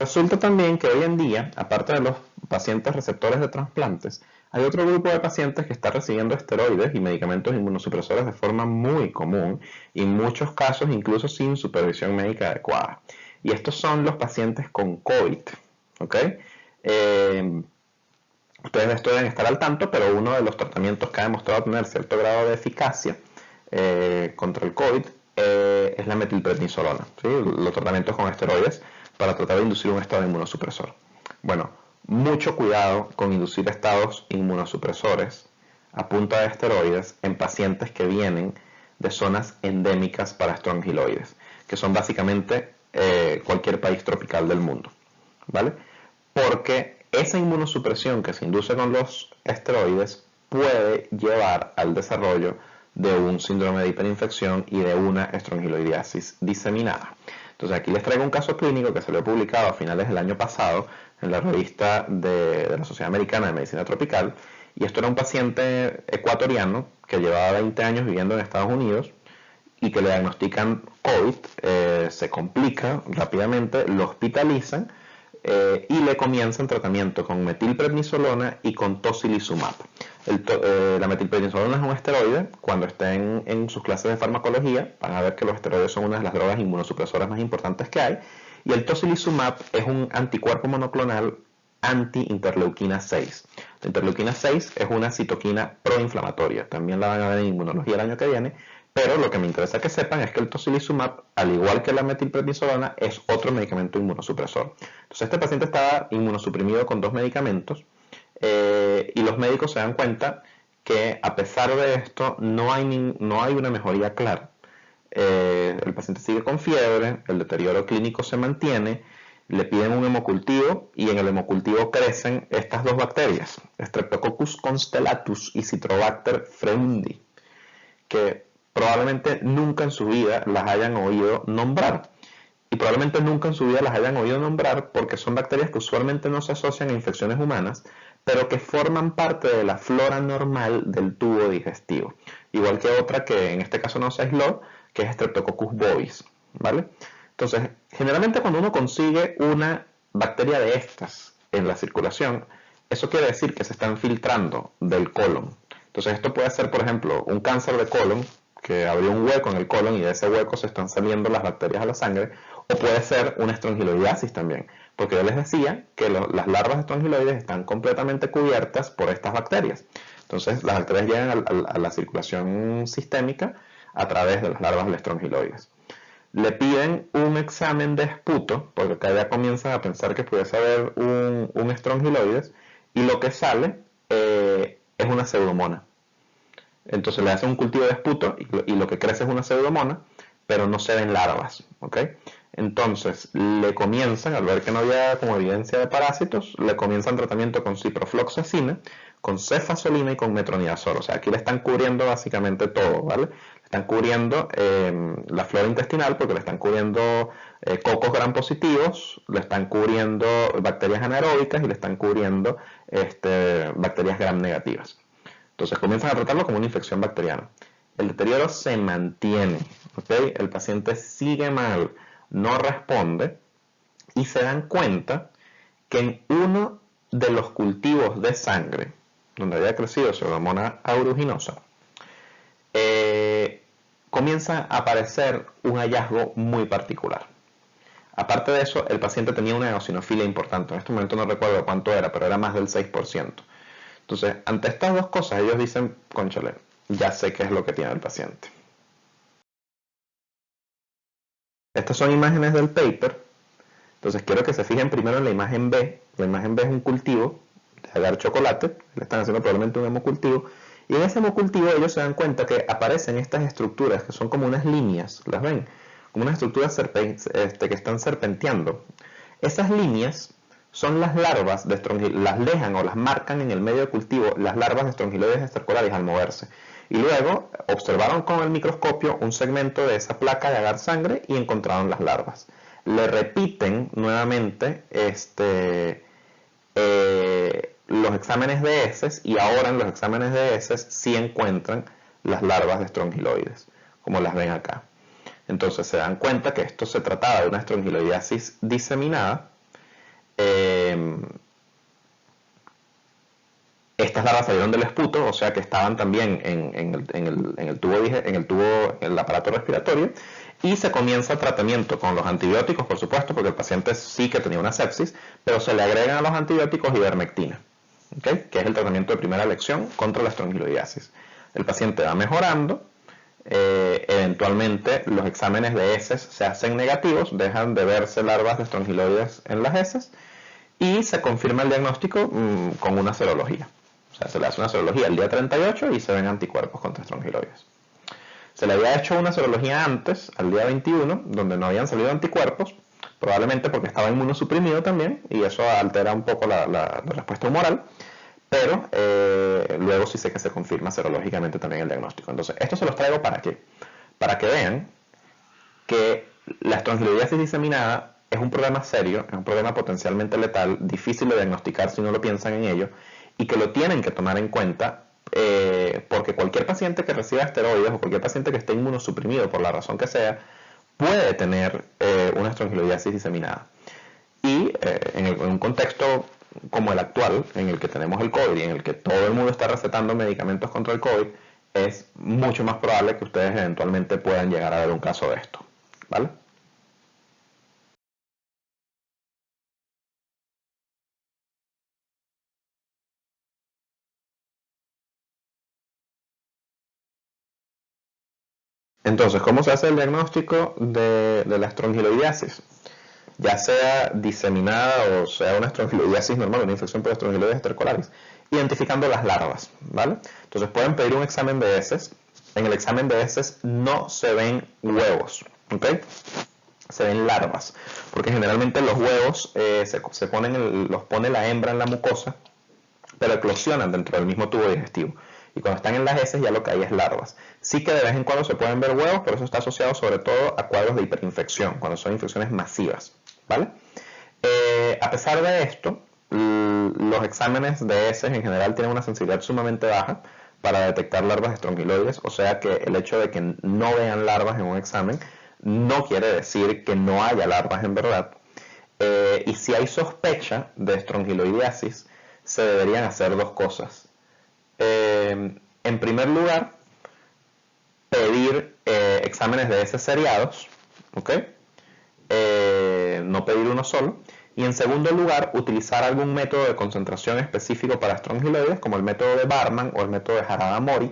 resulta también que hoy en día, aparte de los pacientes receptores de trasplantes, hay otro grupo de pacientes que está recibiendo esteroides y medicamentos inmunosupresores de forma muy común y en muchos casos incluso sin supervisión médica adecuada. Y estos son los pacientes con COVID, ¿ok? Ustedes de esto deben estar al tanto, pero uno de los tratamientos que ha demostrado tener cierto grado de eficacia contra el COVID es la metilprednisolona, ¿sí? Los tratamientos con esteroides para tratar de inducir un estado inmunosupresor. Bueno, mucho cuidado con inducir estados inmunosupresores a punta de esteroides en pacientes que vienen de zonas endémicas para estrongiloides, que son básicamente cualquier país tropical del mundo, ¿vale? Porque esa inmunosupresión que se induce con los esteroides puede llevar al desarrollo de un síndrome de hiperinfección y de una estrongiloidiasis diseminada. Entonces aquí les traigo un caso clínico que salió publicado a finales del año pasado en la revista de la Sociedad Americana de Medicina Tropical, y esto era un paciente ecuatoriano que llevaba 20 años viviendo en Estados Unidos y que le diagnostican COVID, se complica rápidamente, lo hospitalizan y le comienzan tratamiento con metilprednisolona y con tocilizumab. La metilprednisolona es un esteroide. Cuando estén en sus clases de farmacología van a ver que los esteroides son una de las drogas inmunosupresoras más importantes que hay, y el tocilizumab es un anticuerpo monoclonal anti-interleuquina 6. La interleuquina 6 es una citoquina proinflamatoria, también la van a ver en inmunología el año que viene, pero lo que me interesa que sepan es que el tocilizumab, al igual que la metilprednisolona, es otro medicamento inmunosupresor. Entonces este paciente estaba inmunosuprimido con 2 medicamentos y los médicos se dan cuenta que a pesar de esto no hay una mejoría clara. El paciente sigue con fiebre, el deterioro clínico se mantiene, le piden un hemocultivo y en el hemocultivo crecen estas 2 bacterias, Streptococcus constellatus y Citrobacter freundii, que probablemente nunca en su vida las hayan oído nombrar. Y probablemente nunca en su vida las hayan oído nombrar porque son bacterias que usualmente no se asocian a infecciones humanas, pero que forman parte de la flora normal del tubo digestivo. Igual que otra que en este caso no se aisló, que es Streptococcus bovis, ¿vale? Entonces, generalmente cuando uno consigue una bacteria de estas en la circulación, eso quiere decir que se están filtrando del colon. Entonces esto puede ser, por ejemplo, un cáncer de colon, que abrió un hueco en el colon y de ese hueco se están saliendo las bacterias a la sangre, o puede ser una estrongiloidiasis también, porque yo les decía que las larvas de estrongiloides están completamente cubiertas por estas bacterias. Entonces las bacterias llegan a la circulación sistémica a través de las larvas de estrongiloides. Le piden un examen de esputo, porque acá ya comienzan a pensar que pudiese haber un estrongiloides, y lo que sale es una pseudomona. Entonces le hacen un cultivo de esputo y lo que crece es una pseudomona, pero no se ven larvas, ¿ok? Entonces le comienzan, al ver que no había como evidencia de parásitos, le comienzan tratamiento con ciprofloxacina, con cefazolina y con metronidazol. O sea, aquí le están cubriendo básicamente todo, ¿vale? Le están cubriendo la flora intestinal porque le están cubriendo cocos gram positivos, le están cubriendo bacterias anaeróbicas y le están cubriendo bacterias gram negativas. Entonces comienzan a tratarlo como una infección bacteriana. El deterioro se mantiene, ¿okay? El paciente sigue mal, no responde, y se dan cuenta que en uno de los cultivos de sangre, donde había crecido Pseudomonas aeruginosa, comienza a aparecer un hallazgo muy particular. Aparte de eso, el paciente tenía una eosinofilia importante. En este momento no recuerdo cuánto era, pero era más del 6%. Entonces, ante estas 2 cosas, ellos dicen, cónchale, ya sé qué es lo que tiene el paciente. Estas son imágenes del paper. Entonces, quiero que se fijen primero en la imagen B. La imagen B es un cultivo de agar chocolate. Le están haciendo probablemente un hemocultivo. Y en ese hemocultivo ellos se dan cuenta que aparecen estas estructuras que son como unas líneas. ¿Las ven? Como unas estructuras que están serpenteando. Esas líneas son las larvas de estrongiloides, las dejan o las marcan en el medio del cultivo las larvas de estrongiloides estercolaris al moverse. Y luego observaron con el microscopio un segmento de esa placa de agar sangre y encontraron las larvas. Le repiten nuevamente los exámenes de heces y ahora en los exámenes de heces sí encuentran las larvas de estrongiloides, como las ven acá. Entonces se dan cuenta que esto se trataba de una estrongiloidiasis diseminada Estas larvas salieron del esputo, o sea que estaban también en el aparato respiratorio, y se comienza tratamiento con los antibióticos, por supuesto, porque el paciente sí que tenía una sepsis, pero se le agregan a los antibióticos ivermectina, ¿okay? Que es el tratamiento de primera elección contra la estrongiloidiasis. El paciente va mejorando, eventualmente los exámenes de heces se hacen negativos, dejan de verse larvas de estrongiloides en las heces, y se confirma el diagnóstico con una serología. O sea, se le hace una serología el día 38 y se ven anticuerpos contra estrongiloides. Se le había hecho una serología antes, al día 21, donde no habían salido anticuerpos, probablemente porque estaba inmunosuprimido también, y eso altera un poco la respuesta humoral, pero luego sí sé que se confirma serológicamente también el diagnóstico. Entonces, esto se los traigo ¿para qué? Para que vean que la estrongiloidiasis diseminada es un problema serio, es un problema potencialmente letal, difícil de diagnosticar si no lo piensan en ello, y que lo tienen que tomar en cuenta porque cualquier paciente que reciba esteroides o cualquier paciente que esté inmunosuprimido por la razón que sea, puede tener una estrongiloidiasis diseminada. Y en un contexto como el actual, en el que tenemos el COVID y en el que todo el mundo está recetando medicamentos contra el COVID, es mucho más probable que ustedes eventualmente puedan llegar a ver un caso de esto, ¿vale? Entonces, ¿cómo se hace el diagnóstico de la estrongiloidiasis? Ya sea diseminada o sea una estrongiloidiasis normal, una infección por estrongiloides estercolaris, identificando las larvas, ¿vale? Entonces pueden pedir un examen de heces. En el examen de heces no se ven huevos, ¿ok? Se ven larvas, porque generalmente los huevos los pone la hembra en la mucosa, pero eclosionan dentro del mismo tubo digestivo. Y cuando están en las heces ya lo que hay es larvas. Sí que de vez en cuando se pueden ver huevos, pero eso está asociado sobre todo a cuadros de hiperinfección, cuando son infecciones masivas, ¿vale? A pesar de esto, los exámenes de heces en general tienen una sensibilidad sumamente baja para detectar larvas estrongiloides, o sea que el hecho de que no vean larvas en un examen no quiere decir que no haya larvas en verdad. Y si hay sospecha de estrongiloidiasis, se deberían hacer dos cosas. En primer lugar, pedir exámenes de heces seriados, ¿ok? No pedir uno solo. Y en segundo lugar, utilizar algún método de concentración específico para estrongiloides, como el método de Barman o el método de Harada-Mori.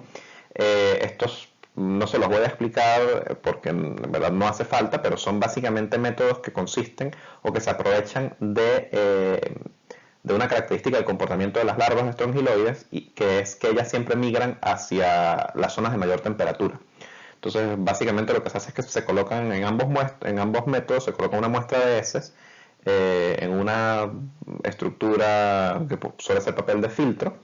Estos no se los voy a explicar porque en verdad no hace falta, pero son básicamente métodos que consisten o que se aprovechan de una característica del comportamiento de las larvas de estrongiloides, y que es que ellas siempre migran hacia las zonas de mayor temperatura. Entonces, básicamente lo que se hace es que se colocan en ambos métodos, se coloca una muestra de heces en una estructura que suele ser papel de filtro,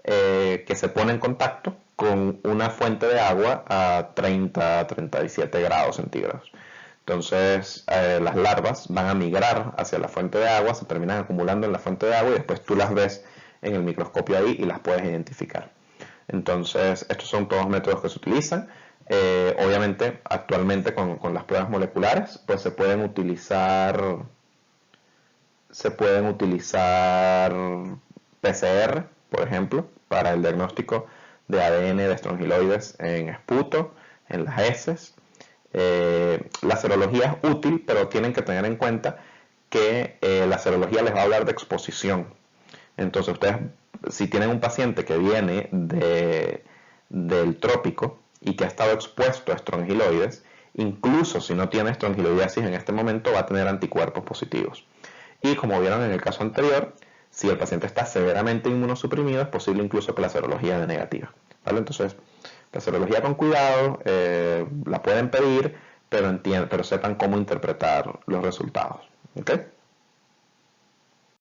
que se pone en contacto con una fuente de agua a 30-37 grados centígrados. Entonces las larvas van a migrar hacia la fuente de agua, se terminan acumulando en la fuente de agua y después tú las ves en el microscopio ahí y las puedes identificar. Entonces estos son todos métodos que se utilizan. Obviamente actualmente con las pruebas moleculares pues se pueden utilizar PCR, por ejemplo, para el diagnóstico de ADN de estrongiloides en esputo, en las heces. La serología es útil, pero tienen que tener en cuenta que la serología les va a hablar de exposición. Entonces ustedes, si tienen un paciente que viene del trópico y que ha estado expuesto a estrongiloides, incluso si no tiene estrongiloidiasis en este momento, va a tener anticuerpos positivos. Y como vieron en el caso anterior, si el paciente está severamente inmunosuprimido, es posible incluso que la serología dé negativa, ¿vale? Entonces, la serología con cuidado, la pueden pedir, pero sepan cómo interpretar los resultados, ¿ok?